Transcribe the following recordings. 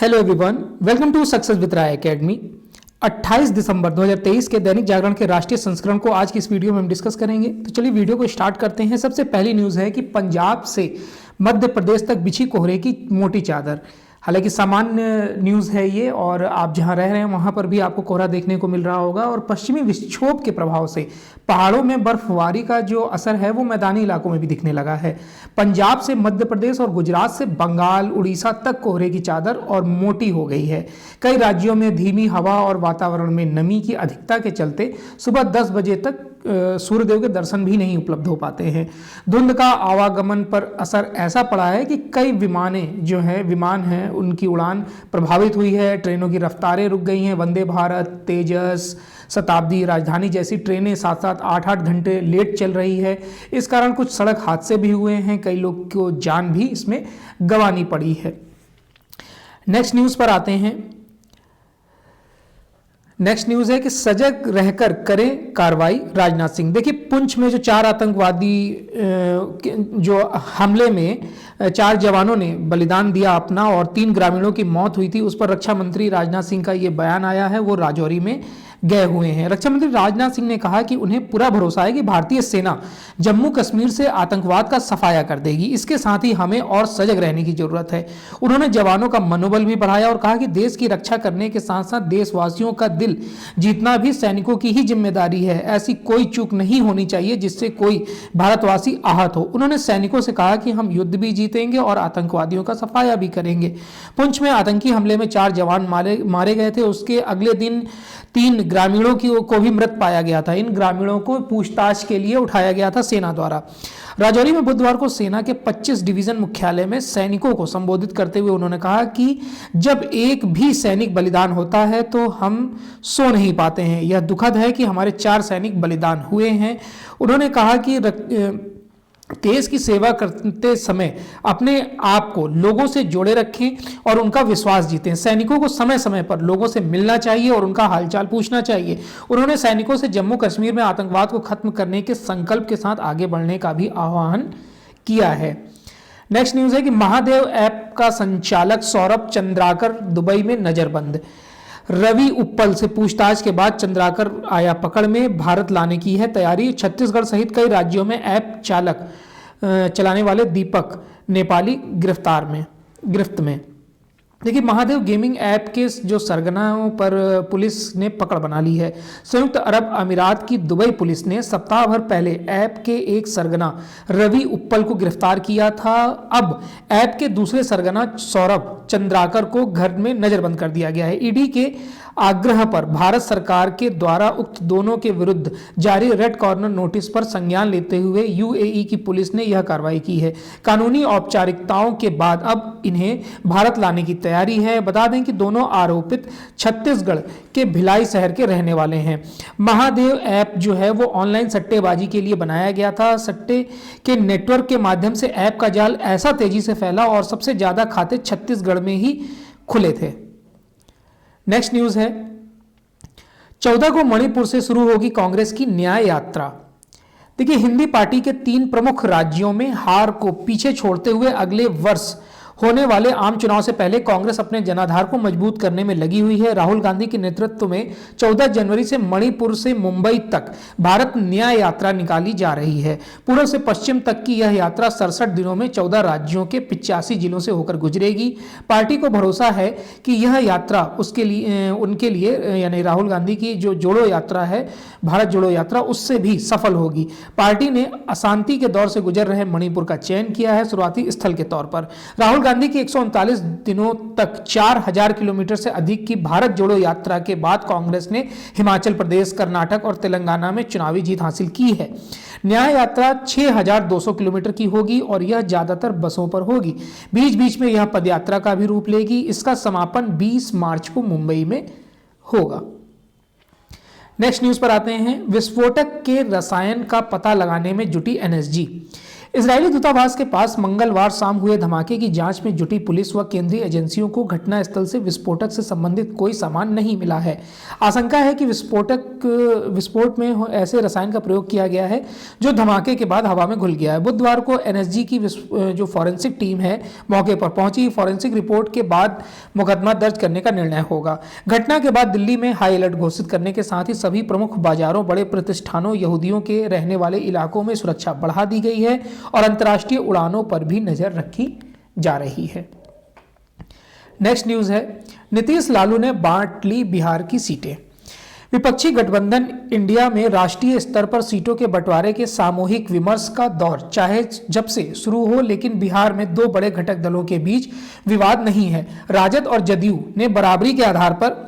Hello everyone, welcome to success with Rai academy. 28 दिसंबर 2023 के दैनिक जागरण के राष्ट्रीय संस्करण को आज की इस वीडियो में हम डिस्कस करेंगे। तो चलिए वीडियो को स्टार्ट करते हैं। सबसे पहली न्यूज़ है कि पंजाब से मध्य प्रदेश तक बिछी कोहरे की मोटी चादर। हालांकि सामान्य न्यूज़ है ये, और आप जहां रह रहे हैं वहां पर भी आपको कोहरा देखने को मिल रहा होगा। और पश्चिमी विक्षोभ के प्रभाव से पहाड़ों में बर्फबारी का जो असर है वो मैदानी इलाकों में भी दिखने लगा है। पंजाब से मध्य प्रदेश और गुजरात से बंगाल, उड़ीसा तक कोहरे की चादर और मोटी हो गई है। कई राज्यों में धीमी हवा और वातावरण में नमी की अधिकता के चलते सुबह 10 बजे तक सूर्यदेव के दर्शन भी नहीं उपलब्ध हो पाते हैं। धुंध का आवागमन पर असर ऐसा पड़ा है कि कई विमान हैं उनकी उड़ान प्रभावित हुई है। ट्रेनों की रफ्तारें रुक गई हैं। वंदे भारत, तेजस, शताब्दी, राजधानी जैसी ट्रेनें 7-7, 8-8 घंटे लेट चल रही है। इस कारण कुछ सड़क हादसे भी हुए हैं। कई लोग को जान भी इसमें गंवानी पड़ी है। नेक्स्ट न्यूज़ पर आते हैं। नेक्स्ट न्यूज़ है कि सजग रहकर करें कार्रवाई राजनाथ सिंह। देखिए, पुंछ में जो 4 आतंकवादी जो हमले में 4 जवानों ने बलिदान दिया अपना और 3 ग्रामीणों की मौत हुई थी, उस पर रक्षा मंत्री राजनाथ सिंह का ये बयान आया है। वो राजौरी में गए हुए हैं। रक्षा मंत्री राजनाथ सिंह ने कहा कि उन्हें पूरा भरोसा है कि भारतीय सेना जम्मू कश्मीर से आतंकवाद का सफाया कर देगी। इसके साथ ही हमें और सजग रहने की जरूरत है। उन्होंने जवानों का मनोबल भी बढ़ाया और कहा कि देश की रक्षा करने के साथ साथ देशवासियों का दिल जीतना भी सैनिकों की ही जिम्मेदारी है। ऐसी कोई चूक नहीं होनी चाहिए जिससे कोई भारतवासी आहत हो। उन्होंने सैनिकों से कहा कि हम युद्ध भी जीतेंगे और आतंकवादियों का सफाया भी करेंगे। पुंछ में आतंकी हमले में 4 जवान मारे गए थे। उसके अगले दिन 3 ग्रामीणों को भी मृत पाया गया था। इन ग्रामीणों को पूछताछ के लिए उठाया गया था सेना द्वारा। राजौरी में बुधवार को सेना के 25 डिवीजन मुख्यालय में सैनिकों को संबोधित करते हुए उन्होंने कहा कि जब एक भी सैनिक बलिदान होता है तो हम सो नहीं पाते हैं। यह दुखद है कि हमारे 4 सैनिक बलिदान हुए हैं। उन्होंने कहा कि देश की सेवा करते समय अपने आप को लोगों से जोड़े रखें और उनका विश्वास जीतें। सैनिकों को समय समय पर लोगों से मिलना चाहिए और उनका हालचाल पूछना चाहिए। उन्होंने सैनिकों से जम्मू कश्मीर में आतंकवाद को खत्म करने के संकल्प के साथ आगे बढ़ने का भी आह्वान किया है। नेक्स्ट न्यूज़ है कि महादेव ऐप का संचालक सौरभ चंद्राकर दुबई में नजरबंद। रवि उप्पल से पूछताछ के बाद चंद्राकर आया पकड़ में। भारत लाने की है तैयारी। छत्तीसगढ़ सहित कई राज्यों में ऐप चलाने वाले दीपक नेपाली गिरफ्त में। देखिए, महादेव गेमिंग ऐप के जो सरगनाओं पर पुलिस ने पकड़ बना ली है। संयुक्त अरब अमीरात की दुबई पुलिस ने सप्ताह भर पहले ऐप के एक सरगना रवि उप्पल को गिरफ्तार किया था। अब ऐप के दूसरे सरगना सौरभ चंद्राकर को घर में नजरबंद कर दिया गया है। ईडी के आग्रह पर भारत सरकार के द्वारा उक्त दोनों के विरुद्ध जारी रेड कॉर्नर नोटिस पर संज्ञान लेते हुए यूएई की पुलिस ने यह कार्रवाई की है। कानूनी औपचारिकताओं के बाद अब इन्हें भारत लाने की तैयारी है। बता दें कि दोनों आरोपित छत्तीसगढ़ के भिलाई शहर के रहने वाले हैं। महादेव ऐप जो है वो ऑनलाइन सट्टेबाजी के लिए बनाया गया था। सट्टे के नेटवर्क के माध्यम से ऐप का जाल ऐसा तेजी से फैला और सबसे ज्यादा खाते छत्तीसगढ़ में ही खुले थे। नेक्स्ट न्यूज़ है, 14 को मणिपुर से शुरू होगी कांग्रेस की न्याय यात्रा। देखिए, हिंदी पार्टी के 3 प्रमुख राज्यों में हार को पीछे छोड़ते हुए अगले वर्ष होने वाले आम चुनाव से पहले कांग्रेस अपने जनाधार को मजबूत करने में लगी हुई है। राहुल गांधी के नेतृत्व में 14 जनवरी से मणिपुर से मुंबई तक भारत न्याय यात्रा निकाली जा रही है। पूर्व से पश्चिम तक की यह यात्रा 67 दिनों में 14 राज्यों के 85 जिलों से होकर गुजरेगी। पार्टी को भरोसा है कि यह यात्रा उनके लिए यानी राहुल गांधी की जो जोड़ो यात्रा है, भारत जोड़ो यात्रा, उससे भी सफल होगी। पार्टी ने अशांति के दौर से गुजर रहे मणिपुर का चयन किया है शुरुआती स्थल के तौर पर। राहुल गांधी की 139 दिनों तक 4000 किलोमीटर से अधिक की भारत जोड़ो यात्रा के बाद कांग्रेस ने हिमाचल प्रदेश, कर्नाटक और तेलंगाना में चुनावी जीत हासिल की है। न्याय यात्रा 6200 किलोमीटर की होगी और यह ज्यादातर बसों पर होगी। बीच बीच में यह पदयात्रा का भी रूप लेगी। इसका समापन 20 मार्च को मुंबई में होगा। नेक्स्ट न्यूज पर आते हैं। विस्फोटक के रसायन का पता लगाने में जुटी एनएसजी। इजरायली दूतावास के पास मंगलवार शाम हुए धमाके की जांच में जुटी पुलिस व केंद्रीय एजेंसियों को घटनास्थल से विस्फोटक से संबंधित कोई सामान नहीं मिला है। आशंका है कि विस्फोट में ऐसे रसायन का प्रयोग किया गया है जो धमाके के बाद हवा में घुल गया है। बुधवार को एनएसजी की जो फॉरेंसिक टीम है मौके पर पहुंची। फॉरेंसिक रिपोर्ट के बाद मुकदमा दर्ज करने का निर्णय होगा। घटना के बाद दिल्ली में हाई अलर्ट घोषित करने के साथ ही सभी प्रमुख बाजारों, बड़े प्रतिष्ठानों, यहूदियों के रहने वाले इलाकों में सुरक्षा बढ़ा दी गई है और अंतर्राष्ट्रीय उड़ानों पर भी नजर रखी जा रही है। नेक्स्ट न्यूज है, नीतीश लालू ने बांट ली बिहार की सीटें। विपक्षी गठबंधन इंडिया में राष्ट्रीय स्तर पर सीटों के बंटवारे के सामूहिक विमर्श का दौर चाहे जब से शुरू हो, लेकिन बिहार में दो बड़े घटक दलों के बीच विवाद नहीं है। राजद और जदयू ने बराबरी के आधार पर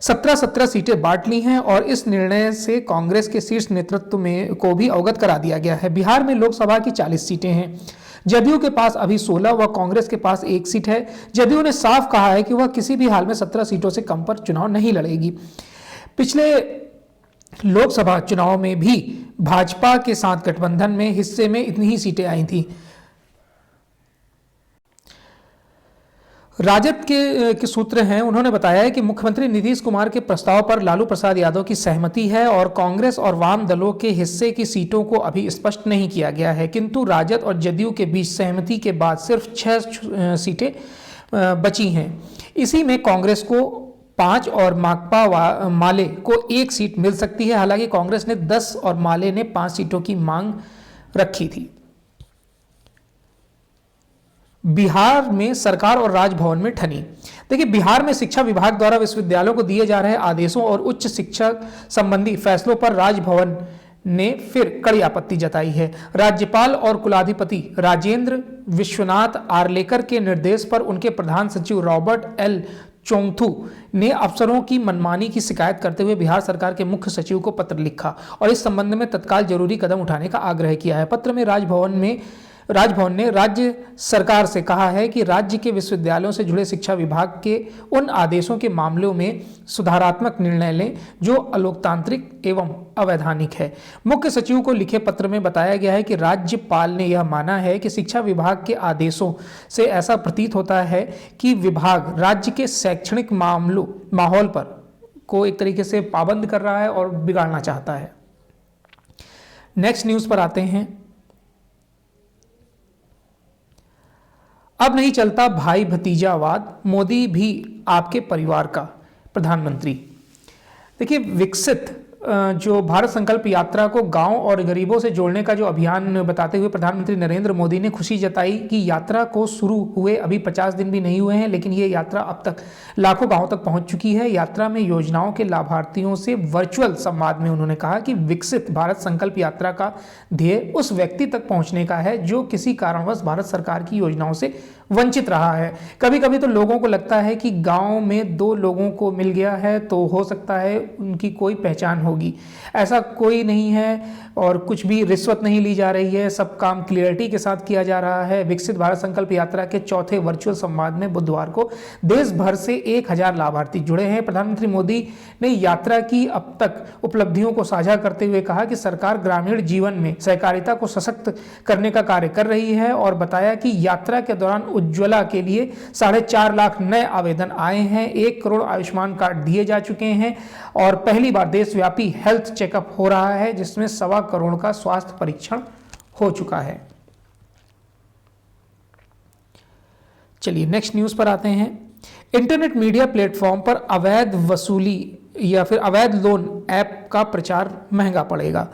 17-17 सीटें बांट ली हैं और इस निर्णय से कांग्रेस के शीर्ष नेतृत्व में को भी अवगत करा दिया गया है। बिहार में लोकसभा की 40 सीटें हैं। जदयू के पास अभी 16 व कांग्रेस के पास 1 सीट है। जदयू ने साफ कहा है कि वह किसी भी हाल में 17 सीटों से कम पर चुनाव नहीं लड़ेगी। पिछले लोकसभा चुनाव में भी भाजपा के साथ गठबंधन में हिस्से में इतनी ही सीटें आई थी। राजद के सूत्र हैं, उन्होंने बताया है कि मुख्यमंत्री नीतीश कुमार के प्रस्ताव पर लालू प्रसाद यादव की सहमति है और कांग्रेस और वाम दलों के हिस्से की सीटों को अभी स्पष्ट नहीं किया गया है, किंतु राजद और जदयू के बीच सहमति के बाद सिर्फ 6 सीटें बची हैं। इसी में कांग्रेस को 5 और माकपा माले को 1 सीट मिल सकती है। हालांकि कांग्रेस ने 10 और माले ने 5 सीटों की मांग रखी थी। बिहार में सरकार और राजभवन में ठनी। देखिए, बिहार में शिक्षा विभाग द्वारा विश्वविद्यालयों को दिए जा रहे आदेशों और उच्च शिक्षा संबंधी फैसलों पर राजभवन ने फिर कड़ी आपत्ति जताई है। राज्यपाल और कुलाधिपति राजेंद्र विश्वनाथ आर्लेकर के निर्देश पर उनके प्रधान सचिव रॉबर्ट एल चोंगथू ने अफसरों की मनमानी की शिकायत करते हुए बिहार सरकार के मुख्य सचिव को पत्र लिखा और इस संबंध में तत्काल जरूरी कदम उठाने का आग्रह किया है। पत्र में राजभवन ने राज्य सरकार से कहा है कि राज्य के विश्वविद्यालयों से जुड़े शिक्षा विभाग के उन आदेशों के मामलों में सुधारात्मक निर्णय लें जो अलोकतांत्रिक एवं अवैधानिक है। मुख्य सचिव को लिखे पत्र में बताया गया है कि राज्यपाल ने यह माना है कि शिक्षा विभाग के आदेशों से ऐसा प्रतीत होता है कि विभाग राज्य के शैक्षणिक माहौल पर को एक तरीके से पाबंद कर रहा है और बिगाड़ना चाहता है। नेक्स्ट न्यूज पर आते हैं। अब नहीं चलता भाई भतीजावाद, मोदी भी आपके परिवार का, प्रधानमंत्री। देखिए, विकसित जो भारत संकल्प यात्रा को गांव और गरीबों से जोड़ने का जो अभियान बताते हुए प्रधानमंत्री नरेंद्र मोदी ने खुशी जताई कि यात्रा को शुरू हुए अभी 50 दिन भी नहीं हुए हैं, लेकिन ये यात्रा अब तक लाखों गांवों तक पहुंच चुकी है। यात्रा में योजनाओं के लाभार्थियों से वर्चुअल संवाद में उन्होंने कहा कि विकसित भारत संकल्प यात्रा का ध्येय उस व्यक्ति तक पहुंचने का है जो किसी कारणवश भारत सरकार की योजनाओं से वंचित रहा है। कभी कभी तो लोगों को लगता है कि गांव में 2 लोगों को मिल गया है तो हो सकता है उनकी कोई पहचान होगी। ऐसा कोई नहीं है और कुछ भी रिश्वत नहीं ली जा रही है, सब काम क्लियरिटी के साथ किया जा रहा है। विकसित भारत संकल्प यात्रा के 4थे वर्चुअल संवाद में बुधवार को देश भर से 1000 लाभार्थी जुड़े हैं। प्रधानमंत्री मोदी ने यात्रा की अब तक उपलब्धियों को साझा करते हुए कहा कि सरकार ग्रामीण जीवन में सहकारिता को सशक्त करने का कार्य कर रही है और बताया कि यात्रा के दौरान उज्ज्वला के लिए 4.5 लाख नए आवेदन आए हैं, 1 करोड़ आयुष्मान कार्ड दिए जा चुके हैं और पहली बार देशव्यापी हेल्थ चेकअप हो रहा है जिसमें 1.25 करोड़ का स्वास्थ्य परीक्षण हो चुका है। चलिए नेक्स्ट न्यूज पर आते हैं। इंटरनेट मीडिया प्लेटफॉर्म पर अवैध वसूली या फिर अवैध लोन ऐप का प्रचार महंगा पड़ेगा।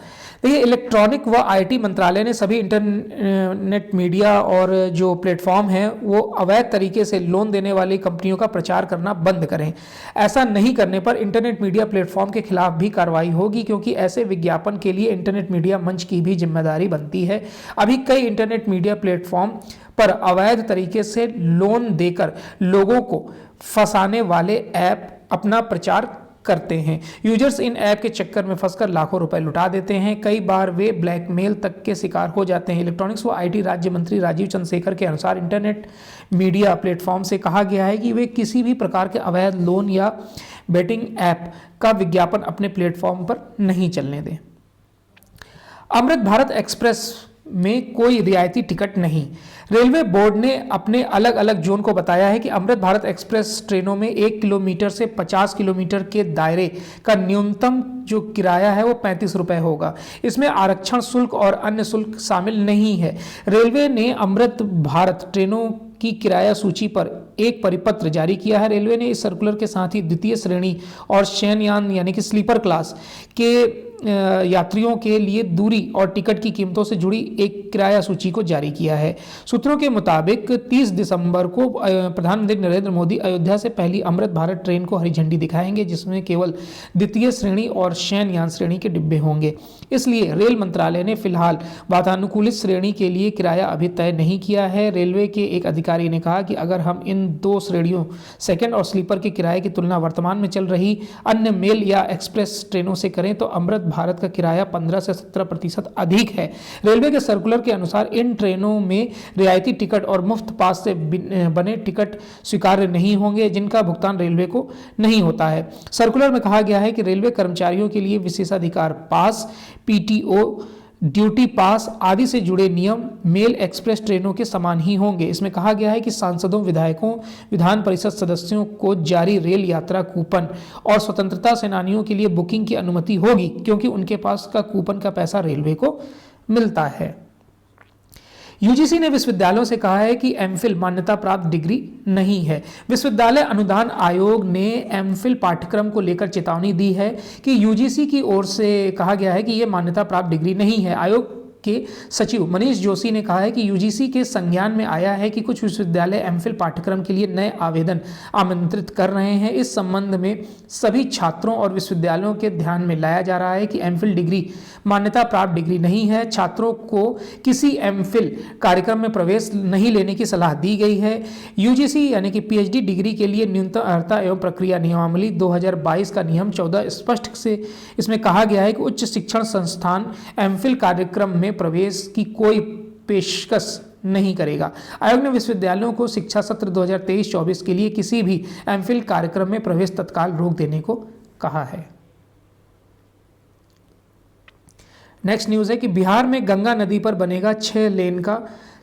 देखिए, इलेक्ट्रॉनिक व आईटी मंत्रालय ने सभी इंटरनेट मीडिया और जो प्लेटफॉर्म हैं वो अवैध तरीके से लोन देने वाली कंपनियों का प्रचार करना बंद करें। ऐसा नहीं करने पर इंटरनेट मीडिया प्लेटफॉर्म के खिलाफ भी कार्रवाई होगी, क्योंकि ऐसे विज्ञापन के लिए इंटरनेट मीडिया मंच की भी जिम्मेदारी बनती है। अभी कई इंटरनेट मीडिया प्लेटफॉर्म पर अवैध तरीके से लोन देकर लोगों को फंसाने वाले ऐप अपना प्रचार करते हैं। यूजर्स इन ऐप के चक्कर में फंसकर लाखों रुपए लुटा देते हैं। कई बार वे ब्लैकमेल तक के शिकार हो जाते हैं। इलेक्ट्रॉनिक्स व आईटी राज्य मंत्री राजीव चंद्रशेखर के अनुसार इंटरनेट मीडिया प्लेटफॉर्म से कहा गया है कि वे किसी भी प्रकार के अवैध लोन या बेटिंग ऐप का विज्ञापन अपने प्लेटफॉर्म पर नहीं चलने दें। अमृत भारत एक्सप्रेस में कोई रियायती टिकट नहीं। रेलवे बोर्ड ने अपने अलग अलग जोन को बताया है कि अमृत भारत एक्सप्रेस ट्रेनों में 1 किलोमीटर से 50 किलोमीटर के दायरे का न्यूनतम जो किराया है वो 35 रुपए होगा। इसमें आरक्षण शुल्क और अन्य शुल्क शामिल नहीं है। रेलवे ने अमृत भारत ट्रेनों की किराया सूची पर एक परिपत्र जारी किया है। रेलवे ने इस सर्कुलर के साथ ही द्वितीय श्रेणी और शयनयान यानी कि स्लीपर क्लास के यात्रियों के लिए दूरी और टिकट की कीमतों से जुड़ी एक किराया सूची को जारी किया है। सूत्रों के मुताबिक 30 दिसंबर को प्रधानमंत्री नरेंद्र मोदी अयोध्या से पहली अमृत भारत ट्रेन को हरी झंडी दिखाएंगे, जिसमें केवल द्वितीय श्रेणी और शयनयान श्रेणी के डिब्बे होंगे। इसलिए रेल मंत्रालय ने फिलहाल वातानुकूलित श्रेणी के लिए किराया अभी तय नहीं किया है। रेलवे के एक अधिकारी ने कहा कि अगर हम इन दो श्रेणियों सेकंड और स्लीपर के किराए की तुलना वर्तमान में चल रही अन्य मेल या एक्सप्रेस ट्रेनों से करें तो अमृत भारत का किराया 15 से 17% अधिक है। रेलवे के सर्कुलर के अनुसार इन ट्रेनों में रियायती टिकट और मुफ्त पास से बने टिकट स्वीकार्य नहीं होंगे, जिनका भुगतान रेलवे को नहीं होता है। सर्कुलर में कहा गया है कि रेलवे कर्मचारियों के लिए विशेषाधिकार पास, पीटीओ, ड्यूटी पास आदि से जुड़े नियम मेल एक्सप्रेस ट्रेनों के समान ही होंगे। इसमें कहा गया है कि सांसदों, विधायकों, विधान परिषद सदस्यों को जारी रेल यात्रा कूपन और स्वतंत्रता सेनानियों के लिए बुकिंग की अनुमति होगी, क्योंकि उनके पास का कूपन का पैसा रेलवे को मिलता है। यूजीसी ने विश्वविद्यालयों से कहा है कि एमफिल मान्यता प्राप्त डिग्री नहीं है। विश्वविद्यालय अनुदान आयोग ने एमफिल पाठ्यक्रम को लेकर चेतावनी दी है कि यूजीसी की ओर से कहा गया है कि यह मान्यता प्राप्त डिग्री नहीं है। आयोग के सचिव मनीष जोशी ने कहा है कि यूजीसी के संज्ञान में आया है कि कुछ विश्वविद्यालय एमफिल पाठ्यक्रम के लिए नए आवेदन आमंत्रित कर रहे हैं। इस संबंध में सभी छात्रों और विश्वविद्यालयों के ध्यान में लाया जा रहा है कि एमफिल डिग्री मान्यता प्राप्त डिग्री नहीं है। छात्रों को किसी एमफिल कार्यक्रम में प्रवेश नहीं लेने की सलाह दी गई है। यूजीसी यानी कि पीएचडी डिग्री के लिए न्यूनतम अर्हता एवं प्रक्रिया नियमावली 2022 का नियम 14 स्पष्ट से इसमें कहा गया है कि उच्च शिक्षण संस्थान एमफिल कार्यक्रम में प्रवेश की कोई पेशकश नहीं करेगा। आयोग ने विश्वविद्यालयों को शिक्षा सत्र 2023-24 के लिए किसी भी एमफिल कार्यक्रम में प्रवेश तत्काल रोक देने को कहा है। नेक्स्ट न्यूज़ है कि बिहार में गंगा नदी पर बनेगा 6 लेन का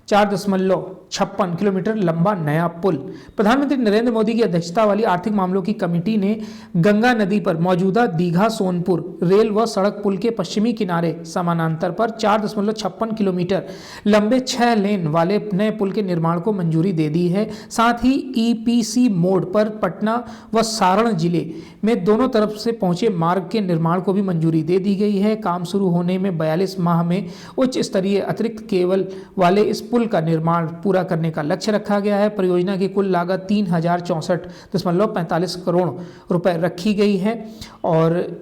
4.56 किलोमीटर लंबा नया पुल। प्रधानमंत्री नरेंद्र मोदी की अध्यक्षता वाली आर्थिक मामलों की कमेटी ने गंगा नदी पर मौजूदा दीघा सोनपुर रेल व सड़क पुल के पश्चिमी किनारे समानांतर पर 4.56 किलोमीटर लंबे 6 लेन वाले नए पुल के निर्माण को मंजूरी दे दी है। साथ ही ईपीसी मोड पर पटना व सारण जिले में दोनों तरफ से पहुंचे मार्ग के निर्माण को भी मंजूरी दे दी गई है। काम शुरू होने में 42 माह में उच्च स्तरीय अतिरिक्त केबल वाले इस पुल का निर्माण पूरा करने का लक्ष्य रखा गया है। परियोजना की कुल लागत 3064.45 करोड़ रुपए रखी गई है और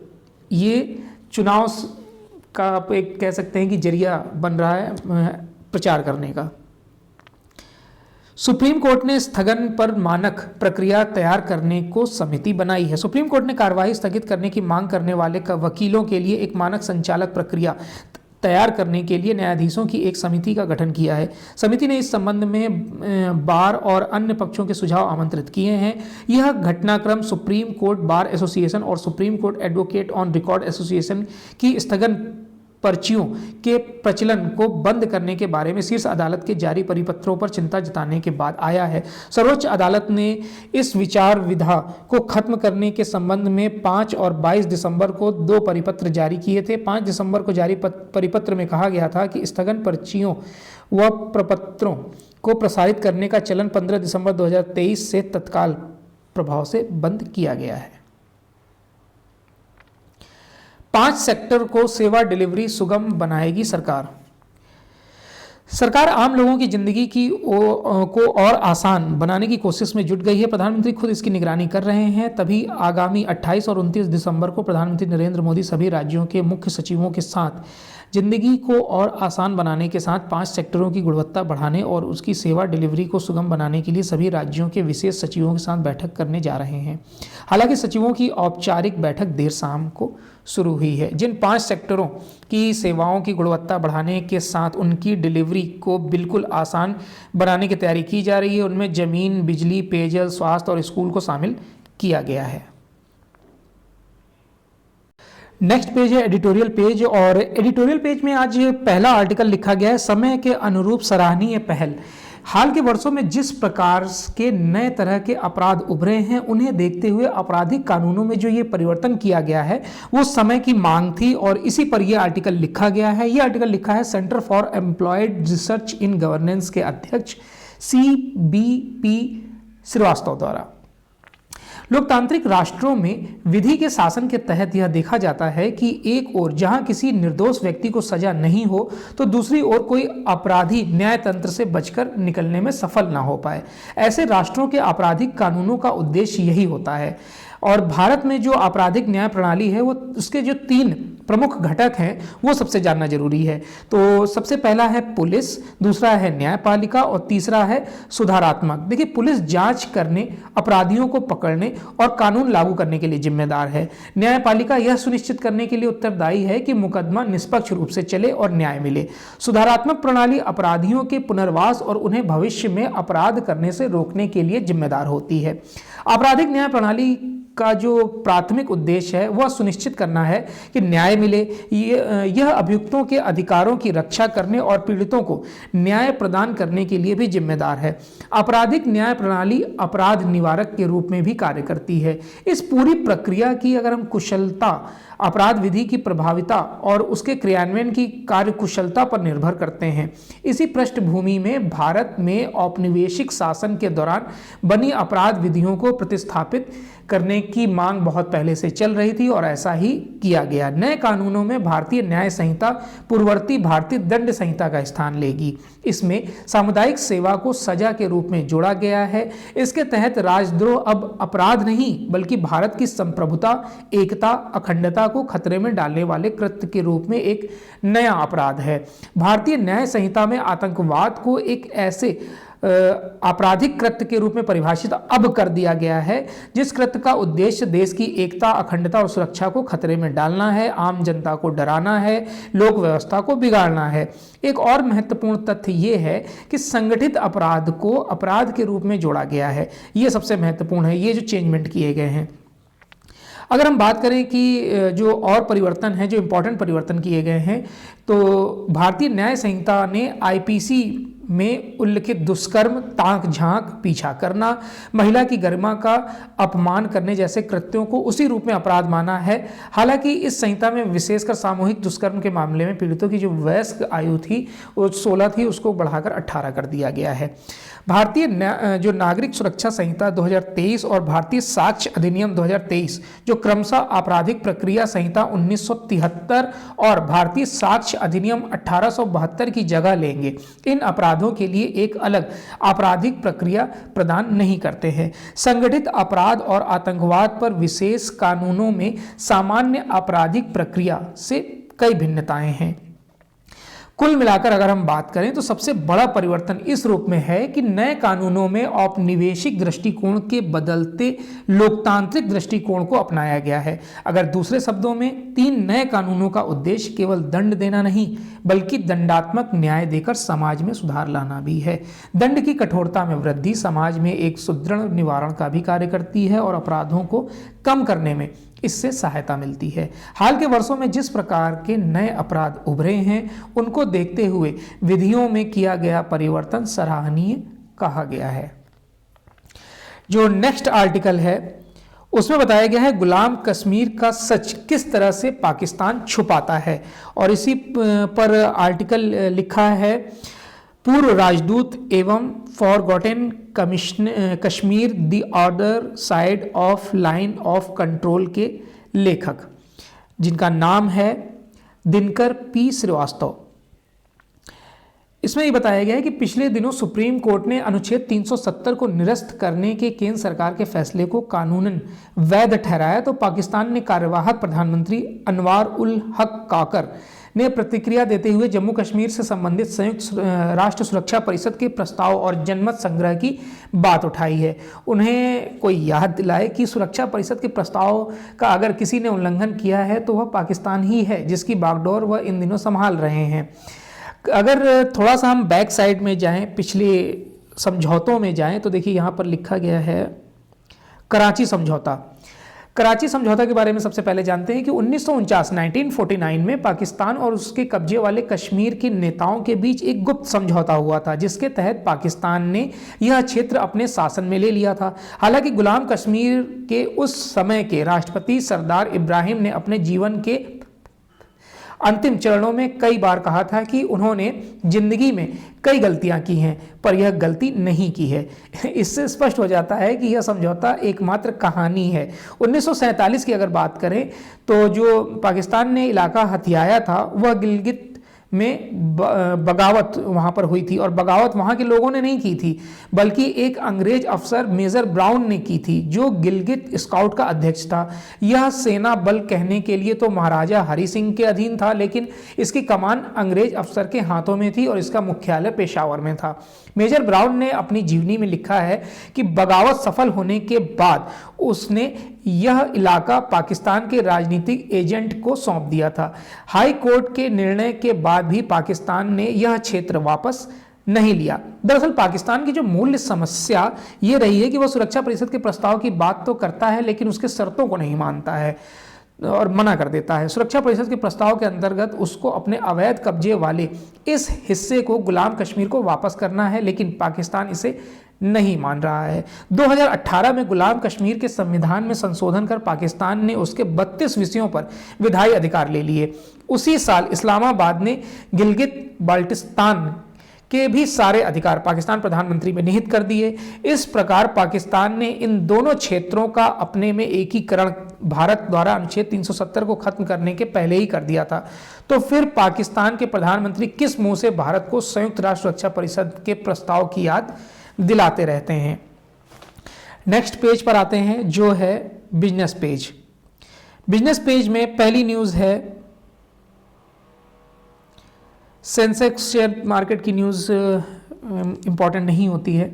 ये चुनाव का एक कह सकते हैं कि जरिया बन रहा है प्रचार करने का। सुप्रीम कोर्ट ने स्थगन पर मानक प्रक्रिया तैयार करने को समिति बनाई है। सुप्रीम कोर्ट ने कार्रवाई स्थगित करने की मांग करने वाले वकीलों के लिए एक मानक संचालक प्रक्रिया तैयार करने के लिए न्यायाधीशों की एक समिति का गठन किया है। समिति ने इस संबंध में बार और अन्य पक्षों के सुझाव आमंत्रित किए हैं। यह घटनाक्रम सुप्रीम कोर्ट बार एसोसिएशन और supreme court advocate on record association की स्थगन पर्चियों के प्रचलन को बंद करने के बारे में शीर्ष अदालत के जारी परिपत्रों पर चिंता जताने के बाद आया है। सर्वोच्च अदालत ने इस विचार विधा को खत्म करने के संबंध में 5 और 22 दिसंबर को 2 परिपत्र जारी किए थे। 5 दिसंबर को जारी परिपत्र में कहा गया था कि स्थगन पर्चियों व प्रपत्रों को प्रसारित करने का चलन 15 दिसंबर 2023 से तत्काल प्रभाव से बंद किया गया है। 5 सेक्टर को सेवा डिलीवरी सुगम बनाएगी सरकार। सरकार आम लोगों की जिंदगी को और आसान बनाने की कोशिश में जुट गई है। प्रधानमंत्री खुद इसकी निगरानी कर रहे हैं। तभी आगामी 28 और 29 दिसंबर को प्रधानमंत्री नरेंद्र मोदी सभी राज्यों के मुख्य सचिवों के साथ जिंदगी को और आसान बनाने के साथ 5 सेक्टरों की गुणवत्ता बढ़ाने और उसकी सेवा डिलीवरी को सुगम बनाने के लिए सभी राज्यों के विशेष सचिवों के साथ बैठक करने जा रहे हैं। हालांकि सचिवों की औपचारिक बैठक देर शाम को शुरू हुई है। जिन 5 सेक्टरों की सेवाओं की गुणवत्ता बढ़ाने के साथ उनकी डिलीवरी को बिल्कुल आसान बनाने की तैयारी की जा रही है, उनमें जमीन, बिजली, पेयजल, स्वास्थ्य और स्कूल को शामिल किया गया है। नेक्स्ट पेज है एडिटोरियल पेज, और एडिटोरियल पेज में आज पहला आर्टिकल लिखा गया है, समय के अनुरूप सराहनीय पहल। हाल के वर्षों में जिस प्रकार के नए तरह के अपराध उभरे हैं, उन्हें देखते हुए आपराधिक कानूनों में जो ये परिवर्तन किया गया है वो समय की मांग थी, और इसी पर यह आर्टिकल लिखा गया है। ये आर्टिकल लिखा है centre for employed research in governance के अध्यक्ष CBP श्रीवास्तव द्वारा। लोकतांत्रिक राष्ट्रों में विधि के शासन के तहत यह देखा जाता है कि एक ओर जहां किसी निर्दोष व्यक्ति को सजा नहीं हो, तो दूसरी ओर कोई अपराधी न्याय तंत्र से बचकर निकलने में सफल ना हो पाए। ऐसे राष्ट्रों के आपराधिक कानूनों का उद्देश्य यही होता है। और भारत में जो आपराधिक न्याय प्रणाली है, वो उसके जो 3 प्रमुख घटक हैं वो सबसे जानना जरूरी है। तो सबसे पहला है पुलिस, दूसरा है न्यायपालिका और तीसरा है सुधारात्मक। देखिए, पुलिस जांच करने, अपराधियों को पकड़ने और कानून लागू करने के लिए जिम्मेदार है। न्यायपालिका यह सुनिश्चित करने के लिए उत्तरदायी है कि मुकदमा निष्पक्ष रूप से चले और न्याय मिले। सुधारात्मक प्रणाली अपराधियों के पुनर्वास और उन्हें भविष्य में अपराध करने से रोकने के लिए जिम्मेदार होती है। आपराधिक न्याय प्रणाली का जो प्राथमिक उद्देश्य है वह सुनिश्चित करना है कि न्याय मिले। यह अभियुक्तों के अधिकारों की रक्षा करने और पीड़ितों को न्याय प्रदान करने के लिए भी जिम्मेदार है। आपराधिक न्याय प्रणाली अपराध निवारक के रूप में भी कार्य करती है। इस पूरी प्रक्रिया की अगर हम कुशलता, अपराध विधि की प्रभाविता और उसके क्रियान्वयन की कार्यकुशलता पर निर्भर करते हैं। इसी पृष्ठभूमि में भारत में औपनिवेशिक शासन के दौरान बनी अपराध विधियों को प्रतिस्थापित करने की मांग बहुत पहले से चल रही थी और ऐसा ही किया गया। नए कानूनों में भारतीय न्याय संहिता पूर्ववर्ती भारतीय दंड संहिता का स्थान लेगी। इसमें सामुदायिक सेवा को सजा के रूप में जोड़ा गया है। इसके तहत राजद्रोह अब अपराध नहीं बल्कि भारत की संप्रभुता, एकता, अखंडता को खतरे में डालने वाले कृत्य के रूप में एक नया अपराध है। भारतीय न्याय संहिता में आतंकवाद को एक ऐसे आपराधिक कृत्य के रूप में परिभाषित अब कर दिया गया है जिस कृत्य का उद्देश्य देश की एकता, अखंडता और सुरक्षा को खतरे में डालना है, आम जनता को डराना है, लोक व्यवस्था को बिगाड़ना है। एक और महत्वपूर्ण तथ्य ये है कि संगठित अपराध को अपराध के रूप में जोड़ा गया है। ये सबसे महत्वपूर्ण है, ये जो चेंजमेंट किए गए हैं। अगर हम बात करें कि जो और परिवर्तन हैं, जो इम्पोर्टेंट परिवर्तन किए गए हैं, तो भारतीय न्याय संहिता ने IPC में उल्लिखित दुष्कर्म, ताक झांक, पीछा करना, महिला की गरिमा का अपमान करने जैसे कृत्यों को उसी रूप में अपराध माना है। हालांकि इस संहिता में विशेषकर सामूहिक दुष्कर्म के मामले में पीड़ितों की जो वयस्क आयु थी वो 16 थी, उसको बढ़ाकर 18 कर दिया गया है। भारतीय जो नागरिक सुरक्षा संहिता 2023 और भारतीय साक्ष्य अधिनियम 2023 जो क्रमशः आपराधिक प्रक्रिया संहिता 1973 और भारतीय साक्ष्य अधिनियम 1872 की जगह लेंगे, इन अपराधों के लिए एक अलग आपराधिक प्रक्रिया प्रदान नहीं करते हैं। संगठित अपराध और आतंकवाद पर विशेष कानूनों में सामान्य आपराधिक प्रक्रिया से कई भिन्नताएं हैं। कुल मिलाकर अगर हम बात करें तो सबसे बड़ा परिवर्तन इस रूप में है कि नए कानूनों में औपनिवेशिक दृष्टिकोण के बदलते लोकतांत्रिक दृष्टिकोण को अपनाया गया है। अगर दूसरे शब्दों में 3 नए कानूनों का उद्देश्य केवल दंड देना नहीं बल्कि दंडात्मक न्याय देकर समाज में सुधार लाना भी है। दंड की कठोरता में वृद्धि समाज में एक सुदृढ़ निवारण का भी कार्य करती है और अपराधों को कम करने में इससे सहायता मिलती है। हाल के वर्षों में जिस प्रकार के नए अपराध उभरे हैं उनको देखते हुए विधियों में किया गया परिवर्तन सराहनीय कहा गया है। जो नेक्स्ट आर्टिकल है उसमें बताया गया है गुलाम कश्मीर का सच किस तरह से पाकिस्तान छुपाता है, और इसी पर आर्टिकल लिखा है पूर्व राजदूत एवं forgotten Kashmir the other side of line of control के लेखक, जिनका नाम है दिनकर P श्रीवास्तव। इसमें ये बताया गया है कि पिछले दिनों सुप्रीम कोर्ट ने अनुच्छेद 370 को निरस्त करने के केंद्र सरकार के फैसले को कानूनन वैध ठहराया, तो पाकिस्तान ने कार्यवाहक प्रधानमंत्री अनवार उल हक काकर ने प्रतिक्रिया देते हुए जम्मू कश्मीर से संबंधित संयुक्त राष्ट्र सुरक्षा परिषद के प्रस्ताव और जनमत संग्रह की बात उठाई है। उन्हें कोई याद दिलाए कि सुरक्षा परिषद के प्रस्ताव का अगर किसी ने उल्लंघन किया है तो वह पाकिस्तान ही है, जिसकी बागडोर वह इन दिनों संभाल रहे हैं। अगर थोड़ा सा हम बैक साइड में जाएं, पिछले समझौतों में जाएं, तो देखिए यहाँ पर लिखा गया है कराची समझौता। कराची समझौता के बारे में सबसे पहले जानते हैं कि 1949 में पाकिस्तान और उसके कब्जे वाले कश्मीर के नेताओं के बीच एक गुप्त समझौता हुआ था, जिसके तहत पाकिस्तान ने यह क्षेत्र अपने शासन में ले लिया था। हालांकि गुलाम कश्मीर के उस समय के राष्ट्रपति सरदार इब्राहिम ने अपने जीवन के अंतिम चरणों में कई बार कहा था कि उन्होंने जिंदगी में कई गलतियां की हैं, पर यह गलती नहीं की है। इससे स्पष्ट हो जाता है कि यह समझौता एकमात्र कहानी है। 1947 की अगर बात करें तो जो पाकिस्तान ने इलाका हथियाया था वह गिलगित में बगावत वहां पर हुई थी, और बगावत वहां के लोगों ने नहीं की थी बल्कि एक अंग्रेज अफसर मेजर ब्राउन ने की थी, जो गिलगित स्काउट का अध्यक्ष था। यह सेना बल कहने के लिए तो महाराजा हरि सिंह के अधीन था, लेकिन इसकी कमान अंग्रेज अफसर के हाथों में थी और इसका मुख्यालय पेशावर में था। मेजर ब्राउन ने अपनी जीवनी में लिखा है कि बगावत सफल होने के बाद उसने यह इलाका पाकिस्तान के राजनीतिक एजेंट को सौंप दिया था। हाई कोर्ट के निर्णय के बाद भी पाकिस्तान ने यह क्षेत्र वापस नहीं लिया। दरअसल पाकिस्तान की जो मूल समस्या ये रही है कि वह सुरक्षा परिषद के प्रस्ताव की बात तो करता है, लेकिन उसके शर्तों को नहीं मानता है और मना कर देता है। सुरक्षा परिषद के प्रस्ताव के अंतर्गत उसको अपने अवैध कब्जे वाले इस हिस्से को गुलाम कश्मीर को वापस करना है, लेकिन पाकिस्तान इसे नहीं मान रहा है। 2018 में गुलाम कश्मीर के संविधान में संशोधन कर पाकिस्तान ने उसके 32 विषयों पर विधायी अधिकार ले लिए। उसी साल इस्लामाबाद ने गिलगित बाल्टिस्तान के भी सारे अधिकार पाकिस्तान प्रधानमंत्री में निहित कर दिए। इस प्रकार पाकिस्तान ने इन दोनों क्षेत्रों का अपने में एकीकरण भारत द्वारा अनुच्छेद 370 को खत्म करने के पहले ही कर दिया था। तो फिर पाकिस्तान के प्रधानमंत्री किस मुंह से भारत को संयुक्त राष्ट्र सुरक्षा परिषद के प्रस्ताव की याद दिलाते रहते हैं। नेक्स्ट पेज पर आते हैं जो है बिजनेस पेज। बिजनेस पेज में पहली न्यूज है सेंसेक्स शेयर मार्केट की न्यूज इंपॉर्टेंट नहीं होती है।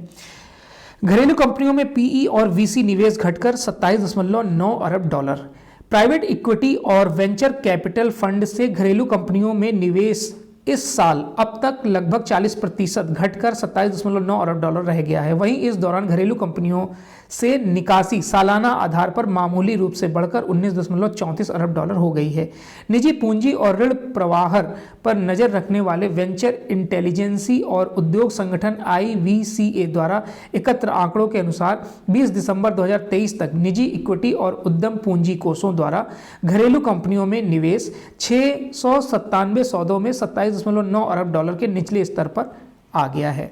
घरेलू कंपनियों में पीई और वीसी निवेश घटकर 27.9 अरब डॉलर। प्राइवेट इक्विटी और वेंचर कैपिटल फंड से घरेलू कंपनियों में निवेश इस साल अब तक लगभग 40% घटकर 27.9 अरब डॉलर रह गया है। वहीं इस दौरान घरेलू कंपनियों से निकासी सालाना आधार पर मामूली रूप से बढ़कर 19.34 अरब डॉलर हो गई है। निजी पूंजी और ऋण प्रवाह पर नजर रखने वाले वेंचर इंटेलिजेंसी और उद्योग संगठन IVCA द्वारा एकत्र आंकड़ों के अनुसार 20 दिसंबर 2023 तक निजी इक्विटी और उद्यम पूंजी कोषों द्वारा घरेलू कंपनियों में निवेश 697 सौदों में 27.9 अरब डॉलर के निचले स्तर पर आ गया है।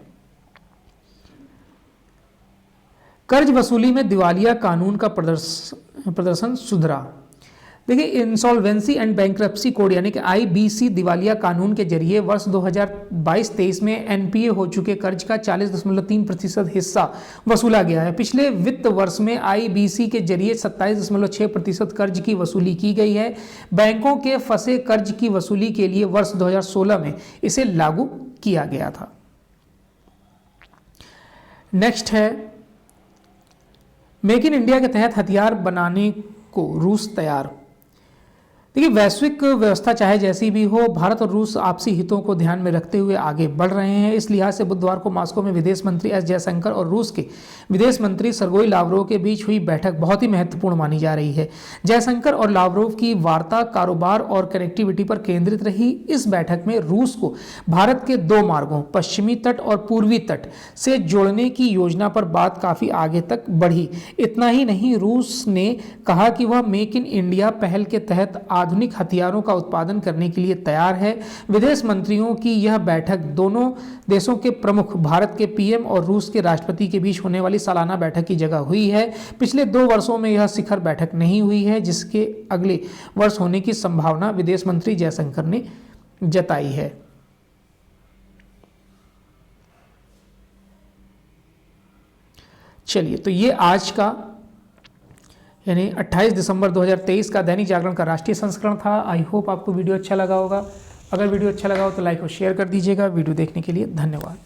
कर्ज वसूली में दिवालिया कानून का प्रदर्शन सुधरा। देखिए, इंसॉल्वेंसी एंड बैंक्रप्सी कोड यानी कि IBC दिवालिया कानून के जरिए वर्ष 2022-23 में NPA हो चुके कर्ज का 40.3% हिस्सा वसूला गया है। पिछले वित्त वर्ष में IBC के जरिए 27.6% कर्ज की वसूली की गई है। बैंकों के फंसे कर्ज की वसूली के लिए वर्ष 2016 में इसे लागू किया गया था। नेक्स्ट है मेक इन इंडिया के तहत हथियार बनाने को रूस तैयार। देखिए, वैश्विक व्यवस्था चाहे जैसी भी हो, भारत और रूस आपसी हितों को ध्यान में रखते हुए आगे बढ़ रहे हैं। इस लिहाज से बुधवार को मॉस्को में विदेश मंत्री एस जयशंकर और रूस के विदेश मंत्री सर्गेई लावरोव के बीच हुई बैठक बहुत ही महत्वपूर्ण मानी जा रही है। जयशंकर और लावरोव की वार्ता कारोबार और कनेक्टिविटी पर केंद्रित रही। इस बैठक में रूस को भारत के 2 मार्गों पश्चिमी तट और पूर्वी तट से जोड़ने की योजना पर बात काफी आगे तक बढ़ी। इतना ही नहीं, रूस ने कहा कि वह मेक इन इंडिया पहल के तहत आधुनिक हथियारों का उत्पादन करने के लिए तैयार है। विदेश मंत्रियों की यह बैठक दोनों देशों के प्रमुख, भारत के PM और रूस के राष्ट्रपति के बीच होने वाली सालाना बैठक की जगह हुई है। पिछले 2 वर्षों में यह शिखर बैठक नहीं हुई है, जिसके अगले वर्ष होने की संभावना विदेश मंत्री जयशंकर ने जताई है। चलिए, तो ये आज का यानी 28 दिसंबर 2023 का दैनिक जागरण का राष्ट्रीय संस्करण था। आई होप आपको वीडियो अच्छा लगा होगा। अगर वीडियो अच्छा लगा हो तो लाइक और शेयर कर दीजिएगा। वीडियो देखने के लिए धन्यवाद।